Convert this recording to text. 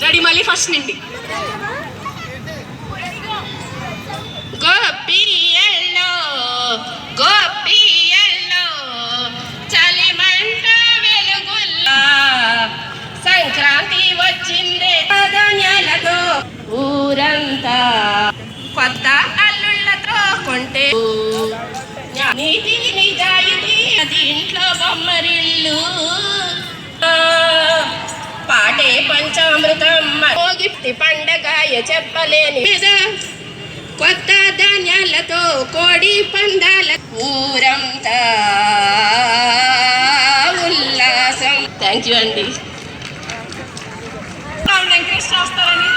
Ready మళ్ళీ first నుండి. గోపియల్లో గోపియల్లో చలిమంట వెలుగుల్లా సంక్రాంతి వచ్చిందే ధాన్యాలతో ఊరంతా కొత్త అల్లుళ్ళతో కొంటే నీతి నిజాయితీ దీంట్లో బొమ్మరిల్లు పాటే పంచామృతం మోగిప్తి పండగాయ చెప్పలేని కొత్త ధాన్యాలతో కోడి పందాల ఊరంతా ఉల్లాసం. థ్యాంక్ యూ అండి. ఎంకరేజ్ చేస్తారని